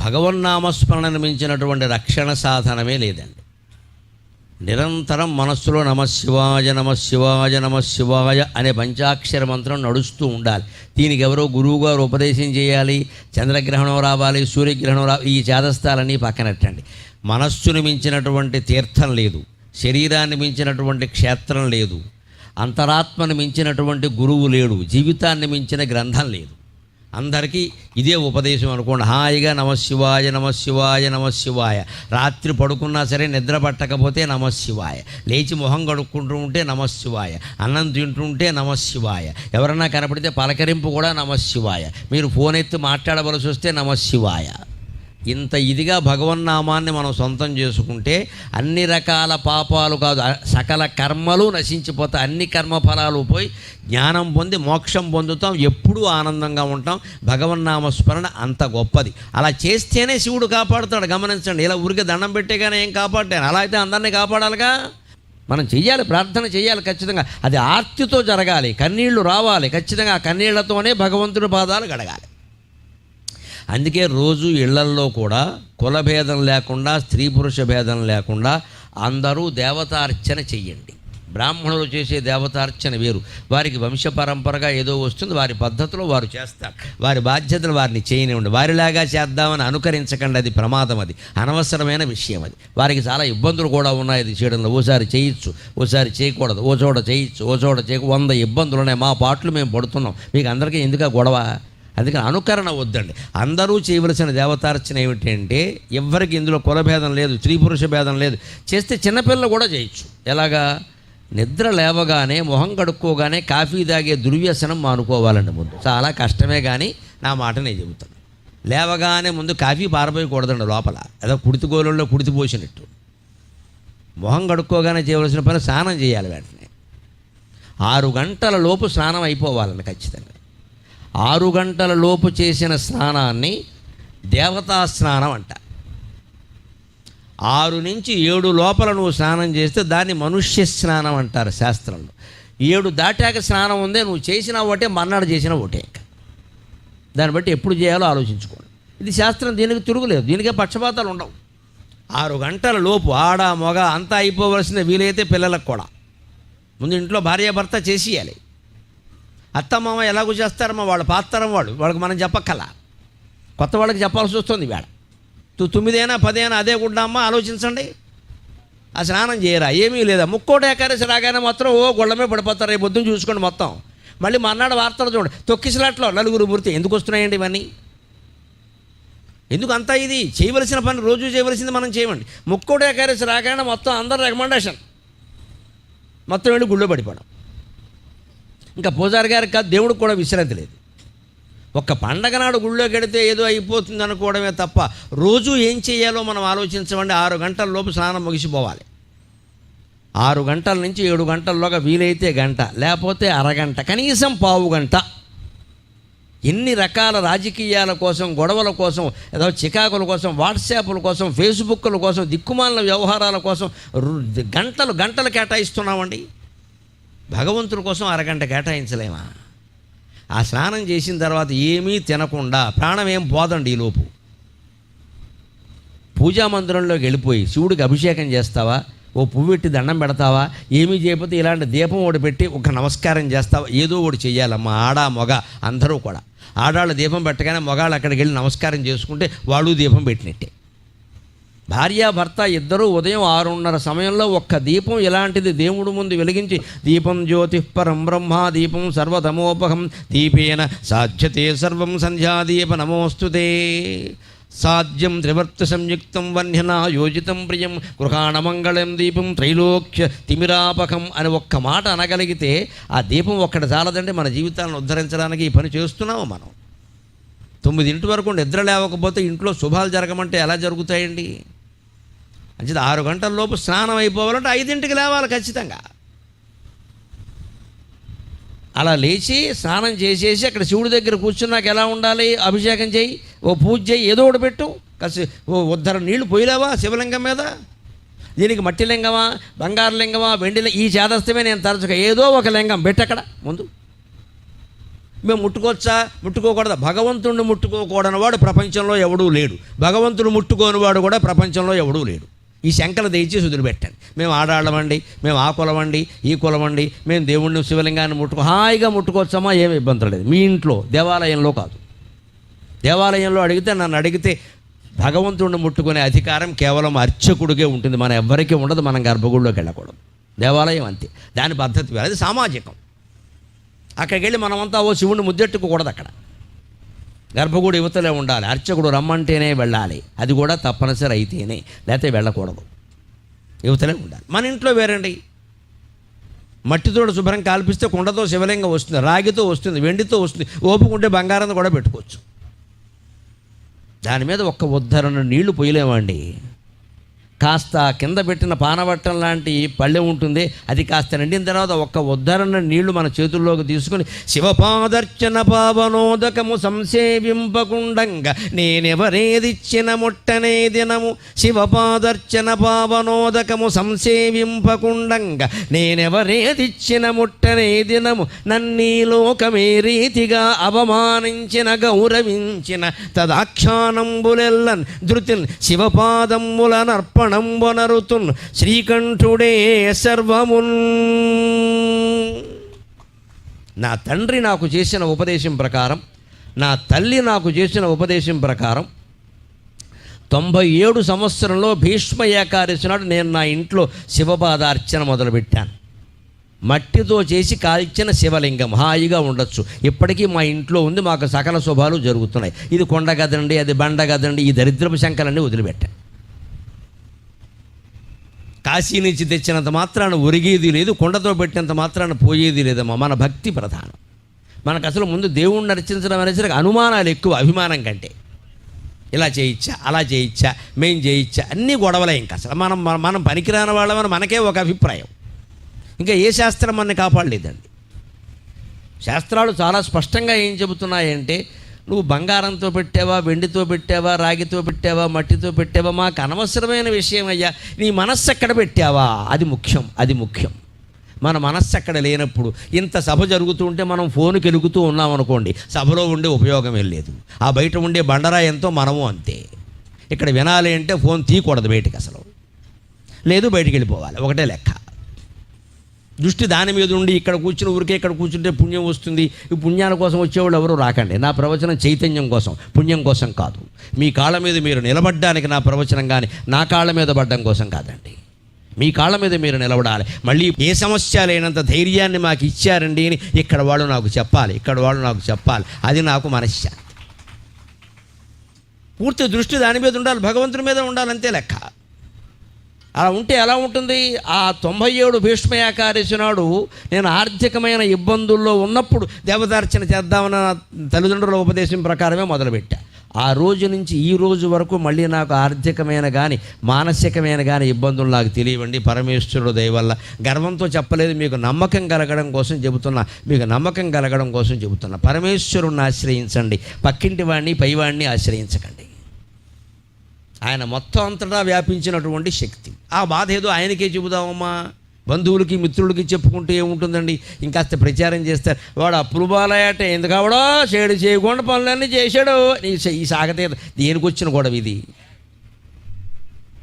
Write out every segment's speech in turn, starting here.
భగవన్నామస్మరణను మించినటువంటి రక్షణ సాధనమే లేదండి. నిరంతరం మనస్సులో నమశివాయ నమశివాయ నమశివాయ అనే పంచాక్షర మంత్రం నడుస్తూ ఉండాలి. దీనికి ఎవరో గురువు గారు ఉపదేశం చేయాలి, చంద్రగ్రహణం రావాలి, సూర్యగ్రహణం రావాలి, ఈ చేదస్తాలన్నీ పక్కనట్టండి. మనస్సును మించినటువంటి తీర్థం లేదు, శరీరాన్ని మించినటువంటి క్షేత్రం లేదు, అంతరాత్మను మించినటువంటి గురువు లేడు, జీవితాన్ని మించిన గ్రంథం లేదు. అందరికీ ఇదే ఉపదేశం అనుకోండి. హాయిగా నమశివాయ నమశివాయ నమశివాయ. రాత్రి పడుకున్నా సరే నిద్ర పట్టకపోతే నమశివాయ, లేచి మొహం కడుక్కుంటూ ఉంటే నమశివాయ, అన్నం తింటుంటే నమశివాయ, ఎవరన్నా కనపడితే పలకరింపు కూడా నమశివాయ, మీరు ఫోన్ ఎత్తి మాట్లాడవలసి వస్తే నమశివాయ. ఇంత ఇదిగా భగవన్నామాన్ని మనం సొంతం చేసుకుంటే అన్ని రకాల పాపాలు కాదు, సకల కర్మలు నశించిపోతాయి. అన్ని కర్మఫలాలు పోయి జ్ఞానం పొంది మోక్షం పొందుతాం, ఎప్పుడూ ఆనందంగా ఉంటాం. భగవన్నామస్మరణ అంత గొప్పది. అలా చేస్తేనే శివుడు కాపాడుతాడు. గమనించండి, ఇలా ఊరికే దండం పెట్టేగానే ఏం కాపాడాను, అలా అయితే అందరినీ కాపాడాలిగా. మనం చెయ్యాలి, ప్రార్థన చేయాలి ఖచ్చితంగా. అది ఆర్తితో జరగాలి, కన్నీళ్లు రావాలి ఖచ్చితంగా. ఆ కన్నీళ్లతోనే భగవంతుడి పాదాలు గడగాలి. అందుకే రోజు ఇళ్లల్లో కూడా కులభేదం లేకుండా, స్త్రీ పురుష భేదం లేకుండా అందరూ దేవతార్చన చెయ్యండి. బ్రాహ్మణులు చేసే దేవతార్చన వేరు, వారికి వంశపరంపరగా ఏదో వస్తుంది, వారి పద్ధతిలో వారు చేస్తారు. వారి బాధ్యతలు వారిని చేయనివ్వండి. వారిలాగా చేద్దామని అనుకరించకండి, అది ప్రమాదం, అది అనవసరమైన విషయం. అది వారికి చాలా ఇబ్బందులు కూడా ఉన్నాయి అది చేయడంలో. ఓసారి చేయొచ్చు, ఓసారి చేయకూడదు, ఓ చోట చేయొచ్చు, ఓ చోట చేయకు, 100 ఇబ్బందులు ఉన్నాయి. మా పాటలు మేము పడుతున్నాం, మీకు అందరికీ ఎందుకు గొడవ? అందుకని అనుకరణ వద్దండి. అందరూ చేయవలసిన దేవతార్చన ఏమిటంటే, ఎవ్వరికి ఇందులో కులభేదం లేదు, స్త్రీ పురుష భేదం లేదు. చేస్తే చిన్నపిల్లలు కూడా చేయొచ్చు. ఎలాగా? నిద్ర లేవగానే మొహం కడుక్కోగానే కాఫీ తాగే దుర్వ్యసనం మానుకోవాలండి. ముందు చాలా కష్టమే, కానీ నా మాట నేను చెబుతాను. లేవగానే ముందు కాఫీ పారబోయకూడదండి లోపల, ఏదో కుడితిగోలుల్లో కుడితిపోసినట్టు. మొహం కడుక్కోగానే చేయవలసిన పని స్నానం చేయాలి. వెంటనే 6 గంటల లోపు స్నానం అయిపోవాలండి ఖచ్చితంగా. 6 గంటల లోపు చేసిన స్నానాన్ని దేవతా స్నానం అంట. 6 నుంచి 7 లోపల నువ్వు స్నానం చేస్తే దాన్ని మనుష్య స్నానం అంటారు శాస్త్రంలో. 7 దాటాక స్నానం ఉందే, నువ్వు చేసిన ఒకటే, మర్నాడు చేసిన ఒకటే. ఇంకా దాన్ని బట్టి ఎప్పుడు చేయాలో ఆలోచించుకోండి. ఇది శాస్త్రం, దీనికి తిరుగులేదు, దీనికే పక్షపాతాలు ఉండవు. 6 గంటల లోపు ఆడ మగ అంతా అయిపోవలసిన, వీలైతే పిల్లలకు కూడా. ముందు ఇంట్లో భార్యాభర్త చేసేయాలి. అత్తమామ ఎలాగో చేస్తారమ్మా, వాళ్ళ పాత్తరం వాళ్ళకి మనం చెప్పక్కల, కొత్త వాళ్ళకి చెప్పాల్సి వస్తుంది. వేళ 9 అయినా 10 అయినా అదే గుడ్డ అమ్మ, ఆలోచించండి. ఆ స్నానం చేయరా, ఏమీ లేదా. ముక్కోటి ఏకాదశి రాగానే మాత్రం గుళ్ళమే పడిపోతారు. రేపు పొద్దున్న చూసుకోండి మొత్తం. మళ్ళీ మర్నాడు వార్తలు చూడండి, తొక్కిసలాట్లో 4 మూర్తి. ఎందుకు వస్తున్నాయండి ఇవన్నీ? ఎందుకు అంతా? ఇది చేయవలసిన పని, రోజు చేయవలసింది మనం చేయమండి. ముక్కోటి ఏకాదశి రాగానే మొత్తం అందరు రికమెండేషన్, మొత్తం వెళ్ళి గుళ్ళో పడిపోవడం. ఇంకా పూజారి గారికి కాదు, దేవుడికి కూడా విశ్రాంతి లేదు. ఒక్క పండగ నాడు గుళ్ళో గడితే ఏదో అయిపోతుంది అనుకోవడమే తప్ప రోజు ఏం చేయాలో మనం ఆలోచించమండి. 6 గంటల లోపు స్నానం ముగిసిపోవాలి. 6 గంటల నుంచి 7 గంటల్లోగా వీలైతే గంట, లేకపోతే అరగంట, కనీసం పావు గంట. ఎన్ని రకాల రాజకీయాల కోసం, గొడవల కోసం, ఏదో చికాకుల కోసం, వాట్సాప్ల కోసం, ఫేస్బుక్ల కోసం, దిక్కుమాలిన వ్యవహారాల కోసం గంటలు కేటాయిస్తున్నామండి. భగవంతుడి కోసం అరగంట కేటాయించలేమా? ఆ స్నానం చేసిన తర్వాత ఏమీ తినకుండా ప్రాణం ఏం పోదండి. ఈలోపు పూజా మందిరంలోకి వెళ్ళిపోయి శివుడికి అభిషేకం చేస్తావా, ఓ పువ్వు పెట్టి దండం పెడతావా, ఏమీ చేయకపోతే ఇలాంటి దీపం ఒకటి పెట్టి ఒక నమస్కారం చేస్తావా, ఏదో ఒకటి చెయ్యాలమ్మా. ఆడ మగ అందరూ కూడా. ఆడాళ్ళు దీపం పెట్టగానే మగాళ్ళు అక్కడికి వెళ్ళి నమస్కారం చేసుకుంటే వాళ్ళు దీపం పెట్టినట్టే. భార్యాభర్త ఇద్దరూ ఉదయం 6:30 సమయంలో ఒక్క దీపం ఇలాంటిది దేవుడు ముందు వెలిగించి, దీపం జ్యోతిఃపరం బ్రహ్మ దీపం సర్వతమోపహం దీపేన సాధ్యతే సర్వం సంధ్యాదీప నమోస్తుతే సాధ్యం త్రివర్త సంయుక్తం వన్యనా యోజితం ప్రియం గృహాణమంగళం దీపం త్రైలోక్య తిమిరాపకం అని ఒక్క మాట అనగలిగితే ఆ దీపం ఒక్కటి చాలదంటే మన జీవితాలను ఉద్ధరించడానికి ఈ పని చేస్తున్నాము మనం. 9 వరకు నిద్ర లేవకపోతే ఇంట్లో శుభాలు జరగమంటే ఎలా జరుగుతాయండి? అంటే 6 గంటల లోపు స్నానం అయిపోవాలంటే 5ంటికి లేవాలి ఖచ్చితంగా. అలా లేచి స్నానం చేసేసి అక్కడ శివుడి దగ్గర కూర్చున్నాక ఎలా ఉండాలి? అభిషేకం చేయి, ఓ పూజ చేయి, ఏదో ఒకటి పెట్టు. ఓ ఉద్దర నీళ్లు పోయలేవా శివలింగం మీద? దీనికి మట్టి లింగమా, బంగారు లింగమా, వెండి ఈ చేదస్తమే నేను తరచుగా ఏదో ఒక లింగం పెట్టక్కడ ముందు. మేము ముట్టుకోవచ్చా ముట్టుకోకూడదా? భగవంతుడిని ముట్టుకోకూడని వాడు ప్రపంచంలో ఎవడూ లేడు, భగవంతుడు ముట్టుకోని వాడు కూడా ప్రపంచంలో ఎవడూ లేడు. ఈ శంకలు దయచేసి వదిలిపెట్టండి. మేము ఆడాళ్ళమండి, మేము ఆ కులమండి, ఈ కులమండి, మేము దేవుణ్ణి శివలింగాన్ని హాయిగా ముట్టుకోవచ్చామా? ఏమి ఇబ్బంది లేదు. మీ ఇంట్లో, దేవాలయంలో కాదు. దేవాలయంలో నన్ను అడిగితే భగవంతుడిని ముట్టుకునే అధికారం కేవలం అర్చకుడికే ఉంటుంది, మన ఎవ్వరికీ ఉండదు. మనం గర్భగుడిలోకి వెళ్ళకూడదు. దేవాలయం అంతే, దాని పద్ధతి వేరు, అది సామాజికం. అక్కడికి వెళ్ళి మనమంతా శివుడిని ముద్దెట్టుకోకూడదు. అక్కడ గర్భగుడి యువతలే ఉండాలి, అర్చకుడు రమ్మంటేనే వెళ్ళాలి, అది కూడా తప్పనిసరి అయితేనే, లేకపోతే వెళ్ళకూడదు, యువతలే ఉండాలి. మన ఇంట్లో వేరండి, మట్టితో శుభ్రం కాల్పిస్తే కుండతో శివలింగం వస్తుంది, రాగితో వస్తుంది, వెండితో వస్తుంది, ఓపుకుంటే బంగారం కూడా పెట్టుకోవచ్చు. దాని మీద ఒక్క ఉద్ధరణ నీళ్లు పోయలేమండి. కాస్త కింద పెట్టిన పానవట్టం లాంటి పళ్ళెం ఉంటుంది, అది కాస్త నిండిన తర్వాత ఒక్క ఉద్ధరణ నీళ్లు మన చేతుల్లోకి తీసుకుని శివపాదర్చన పావనోదకము సంసేవింపకుండంగా నేనెవరేదిచ్చిన ముట్టనే దినము, శివపాదర్చన పావనోదకము సంసేవింపకుండంగా నేనెవరేదిచ్చిన ముట్టనే దినము, నన్నీ లోకమే రీతిగా అవమానించిన గౌరవించిన తదాఖ్యానంబులెల్లన్ ధృతిన్ శివపాదముల నర్పణ నంబొనరుతున్ శ్రీకంఠుడే సర్వమున్. నా తండ్రి నాకు చేసిన ఉపదేశం ప్రకారం, నా తల్లి నాకు చేసిన ఉపదేశం ప్రకారం 97 సంవత్సరంలో భీష్మ ఏకాదశి నాడు నేను నా ఇంట్లో శివపాదార్చన మొదలుపెట్టాను. మట్టితో చేసి కాల్చిన శివలింగం హాయిగా ఉండొచ్చు, ఇప్పటికీ మా ఇంట్లో ఉంది, మాకు సకల శుభాలు జరుగుతున్నాయి. ఇది కొండ గదండి, అది బండ గదండి, ఈ దరిద్రపు శంకలన్నీ వదిలిపెట్టాను. కాశీ నుంచి తెచ్చినంత మాత్రాన ఒరిగేది లేదు, కొండతో పెట్టినంత మాత్రాన పోయేది లేదమ్మా. మన భక్తి ప్రధానం. మనకు అసలు ముందు దేవుణ్ణి అర్చించడం అనేసరికి అనుమానాలు ఎక్కువ అభిమానం కంటే. ఇలా చేయించా, అలా చేయించా, మేం చేయించా, అన్నీ గొడవలే. ఇంకా అసలు మనం పనికిరాని వాళ్ళమని మనకే ఒక అభిప్రాయం. ఇంకా ఏ శాస్త్రం మనని కాపాడలేదండి. శాస్త్రాలు చాలా స్పష్టంగా ఏం చెబుతున్నాయంటే, నువ్వు బంగారంతో పెట్టావా, వెండితో పెట్టావా, రాగితో పెట్టావా, మట్టితో పెట్టావా, మాకు అనవసరమైన విషయం అయ్యా. నీ మనస్సు ఎక్కడ పెట్టావా, అది ముఖ్యం, అది ముఖ్యం. మన మనస్సు ఎక్కడ లేనప్పుడు, ఇంత సభ జరుగుతూ ఉంటే మనం ఫోన్కి వెలుగుతూ ఉన్నాం అనుకోండి, సభలో ఉండే ఉపయోగం ఏం లేదు. ఆ బయట ఉండే బండరా ఎంతో మనము అంతే. ఇక్కడ వినాలి అంటే ఫోన్ తీయకూడదు బయటికి, అసలు లేదు, బయటికి వెళ్ళిపోవాలి, ఒకటే లెక్క. దృష్టి దాని మీద ఉండి ఇక్కడ కూర్చుని ఊరికే ఇక్కడ కూర్చుంటే పుణ్యం వస్తుంది. ఈ పుణ్యాల కోసం వచ్చేవాళ్ళు ఎవరు రాకండి. నా ప్రవచనం చైతన్యం కోసం, పుణ్యం కోసం కాదు. మీ కాళ్ళ మీద మీరు నిలబడ్డానికి నా ప్రవచనం, కానీ నా కాళ్ళ మీద పడ్డం కోసం కాదండి. మీ కాళ్ళ మీద మీరు నిలబడాలి. మళ్ళీ ఏ సమస్య లేనంత ధైర్యాన్ని మాకు ఇచ్చారండి అని ఇక్కడ వాళ్ళు నాకు చెప్పాలి, ఇక్కడ వాళ్ళు నాకు చెప్పాలి. అది నాకు మనశ్శాంతి. పూర్తి దృష్టి దాని మీద ఉండాలి, భగవంతుని మీద ఉండాలంతే లెక్క. అలా ఉంటే ఎలా ఉంటుంది? ఆ 97 భీష్మ ఏకాదశి నాడు నేను ఆర్థికమైన ఇబ్బందుల్లో ఉన్నప్పుడు దేవతార్చన చేద్దామన్న తల్లిదండ్రుల ఉపదేశం ప్రకారమే మొదలుపెట్టా. ఆ రోజు నుంచి ఈ రోజు వరకు మళ్ళీ నాకు ఆర్థికమైన కానీ మానసికమైన కానీ ఇబ్బందులు నాకు తెలియవండి. పరమేశ్వరుడు దయ వల్ల. గర్వంతో చెప్పలేదు, మీకు నమ్మకం కలగడం కోసం చెబుతున్నా, మీకు నమ్మకం కలగడం కోసం చెబుతున్నా. పరమేశ్వరుణ్ణి ఆశ్రయించండి, పక్కింటి వాడిని పైవాడిని ఆశ్రయించకండి. ఆయన మొత్తం అంతటా వ్యాపించినటువంటి శక్తి. ఆ బాధ ఏదో ఆయనకే చెబుదామమ్మా, బంధువులకి మిత్రులకి చెప్పుకుంటూ ఏముంటుందండి? ఇంకాస్త ప్రచారం చేస్తారు, వాడు అప్పులు బాలయ్యట, ఎందుకు అవడో చేయకుండా పనులన్నీ చేశాడు. ఈ సాగతే దేనికి వచ్చిన గొడవ ఇది?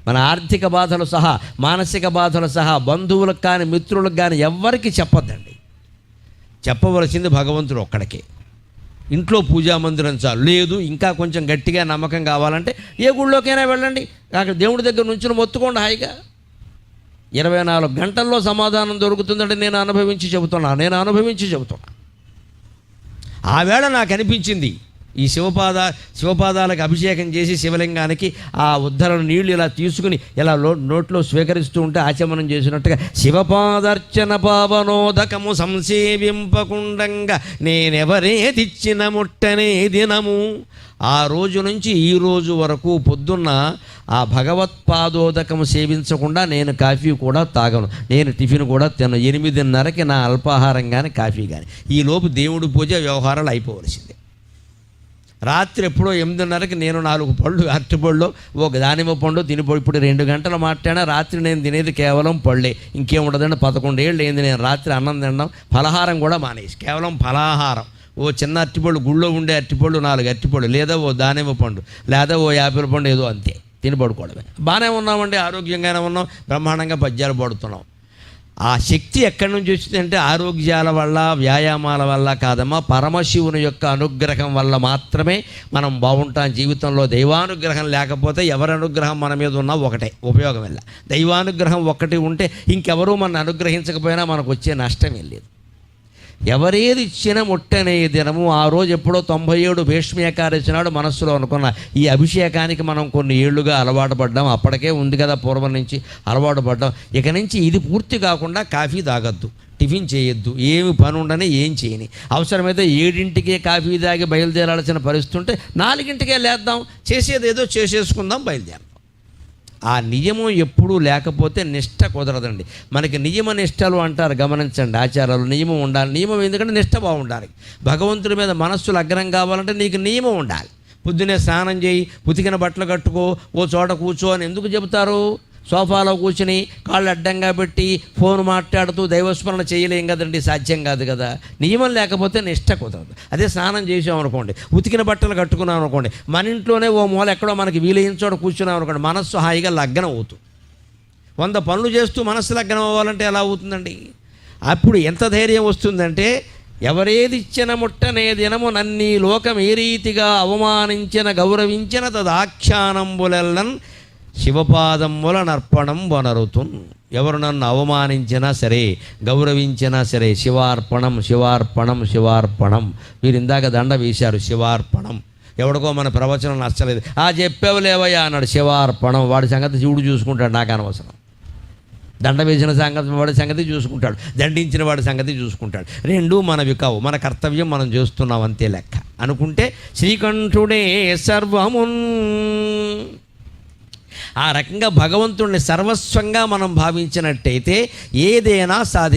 మన ఆర్థిక బాధలు సహా, మానసిక బాధలు సహా బంధువులకు కానీ మిత్రులకు కానీ ఎవ్వరికి చెప్పొద్దండి. చెప్పవలసింది భగవంతుడు ఒక్కడికే. ఇంట్లో పూజా మందిరం చాలు. లేదు ఇంకా కొంచెం గట్టిగా నమ్మకం కావాలంటే ఏ గుళ్ళోకైనా వెళ్ళండి, అక్కడ దేవుడి దగ్గర నుంచి మొత్తుకోండి హాయిగా. 24 గంటల్లో సమాధానం దొరుకుతుందంటే నేను అనుభవించి చెబుతున్నా. ఆ వేళ నాకు అనిపించింది, ఈ శివపాదాలకు అభిషేకం చేసి శివలింగానికి ఆ ఉద్ధరణ నీళ్లు ఇలా తీసుకుని ఇలా నోట్లో స్వీకరిస్తూ ఉంటే ఆచమనం చేసినట్టుగా శివపాదర్చన పావనోదకము సంసేవింపకుండంగా నేనెవరేదిచ్చిన ముట్టనే దినము. ఆ రోజు నుంచి ఈ రోజు వరకు పొద్దున్న ఆ భగవత్పాదోదకము సేవించకుండా నేను కాఫీ కూడా తాగను, నేను టిఫిన్ కూడా తినను. 8:30కి నా అల్పాహారం కానీ కాఫీ కానీ. ఈలోపు దేవుడి పూజ వ్యవహారాలు అయిపోవలసిందే. రాత్రి ఎప్పుడో 8:30కి నేను 4 పళ్ళు, అరటిపళ్ళు, ఒక దానిమ్మ పండు తినిపోయి, ఇప్పుడు 2 గంటలు మాట్లాడినా రాత్రి నేను తినేది కేవలం పళ్ళే, ఇంకేం ఉండదండి. 11 ఏళ్ళు ఏంది నేను రాత్రి అన్నం తినడం, ఫలహారం కూడా మానేసి కేవలం ఫలాహారం, ఓ చిన్న అరటిపళ్ళు, గుళ్ళో ఉండే అరటిపళ్ళు 4 అరటిపళ్ళు, లేదా ఓ దానిమ్మ పండు, లేదా ఓ యాపిల్ పండు, ఏదో అంతే తిని పడుకోవడమే. బాగానే ఉన్నామండి, ఆరోగ్యంగానే ఉన్నాం, బ్రహ్మాండంగా పద్యాలు పడుతున్నాం. ఆ శక్తి ఎక్కడి నుంచి వచ్చిందంటే ఆరోగ్యాల వల్ల, వ్యాయామాల వల్ల కాదమ్మా, పరమశివుని యొక్క అనుగ్రహం వల్ల మాత్రమే మనం బాగుంటాం జీవితంలో. దైవానుగ్రహం లేకపోతే ఎవరి అనుగ్రహం మన మీద ఉన్నా ఒకటే, ఉపయోగం వెళ్ళ. దైవానుగ్రహం ఒక్కటి ఉంటే ఇంకెవరూ మన అనుగ్రహించకపోయినా మనకు వచ్చే నష్టమే లేదు. ఎవరేది ఇచ్చిన ముట్టనే దినము. ఆ రోజు ఎప్పుడో 97 భీష్మ ఏకాదశి నాడు మనస్సులో అనుకున్న ఈ అభిషేకానికి మనం కొన్ని ఏళ్లుగా అలవాటు పడ్డాం. అప్పటికే ఉంది కదా పూర్వం నుంచి అలవాటు పడ్డాం. ఇక నుంచి ఇది పూర్తి కాకుండా కాఫీ తాగొద్దు, టిఫిన్ చేయొద్దు, ఏమి పని ఉండని ఏం చేయని. అవసరమైతే 7ంటికే కాఫీ తాగి బయలుదేరాల్సిన పరిస్థితి ఉంటే 4ంటికే లేద్దాం, చేసేది ఏదో చేసేసుకుందాం, బయలుదేరాం. ఆ నియమం ఎప్పుడూ లేకపోతే నిష్ట కుదరదండి. మనకి నియమ నిష్టలు అంటారు, గమనించండి. ఆచారాలు నియమం ఉండాలి. నియమం ఎందుకంటే నిష్ట బాగుండాలి. భగవంతుడి మీద మనస్సు లగ్నం కావాలంటే నీకు నియమం ఉండాలి. పొద్దునే స్నానం చేయి, ఉతికిన బట్టలు కట్టుకో, ఓ చోట కూర్చో అని ఎందుకు చెబుతారు? సోఫాలో కూర్చుని కాళ్ళు అడ్డంగా పెట్టి ఫోన్ మాట్లాడుతూ దైవస్మరణ చేయలేం కదండి, సాధ్యం కాదు కదా. నియమం లేకపోతే నిష్ట కుదరదు. అదే స్నానం చేసాం అనుకోండి, ఉతికిన బట్టలు కట్టుకున్నాం అనుకోండి, మన ఇంట్లోనే ఓ మూల ఎక్కడో మనకి వీలైన చోట కూర్చున్నాం అనుకోండి, మనస్సు హాయిగా లగ్నం అవుతుంది. 100 పనులు చేస్తూ మనస్సు లగ్నం అవ్వాలంటే ఎలా అవుతుందండి? అప్పుడు ఎంత ధైర్యం వస్తుందంటే, ఎవరేది ఇచ్చిన ముట్టనే దినము నన్నీ లోకం ఏ రీతిగా అవమానించిన గౌరవించిన తదాఖ్యానంబులెల్లన్ శివపాదముల నర్పణం వనరుతున్. ఎవరు నన్ను అవమానించినా సరే, గౌరవించినా సరే, శివార్పణం శివార్పణం శివార్పణం. మీరు ఇందాక దండ వేశారు, శివార్పణం. ఎవడికో మన ప్రవచనం నచ్చలేదు, చెప్పేవలేవయ్యా అన్నాడు, శివార్పణం. వాడి సంగతి శివుడు చూసుకుంటాడు, నాకు అనవసరం. దండ వేసిన సంగతి వాడి సంగతి చూసుకుంటాడు, దండించిన వాడి సంగతి చూసుకుంటాడు. రెండూ మనవి కావు, మన కర్తవ్యం మనం చేస్తున్నాం అంతే లెక్క అనుకుంటే శ్రీకంఠుడే సర్వమున్. ఆ రకంగా భగవంతుడిని సర్వస్వంగా మనం భావించినట్టయితే ఏదైనా సాధి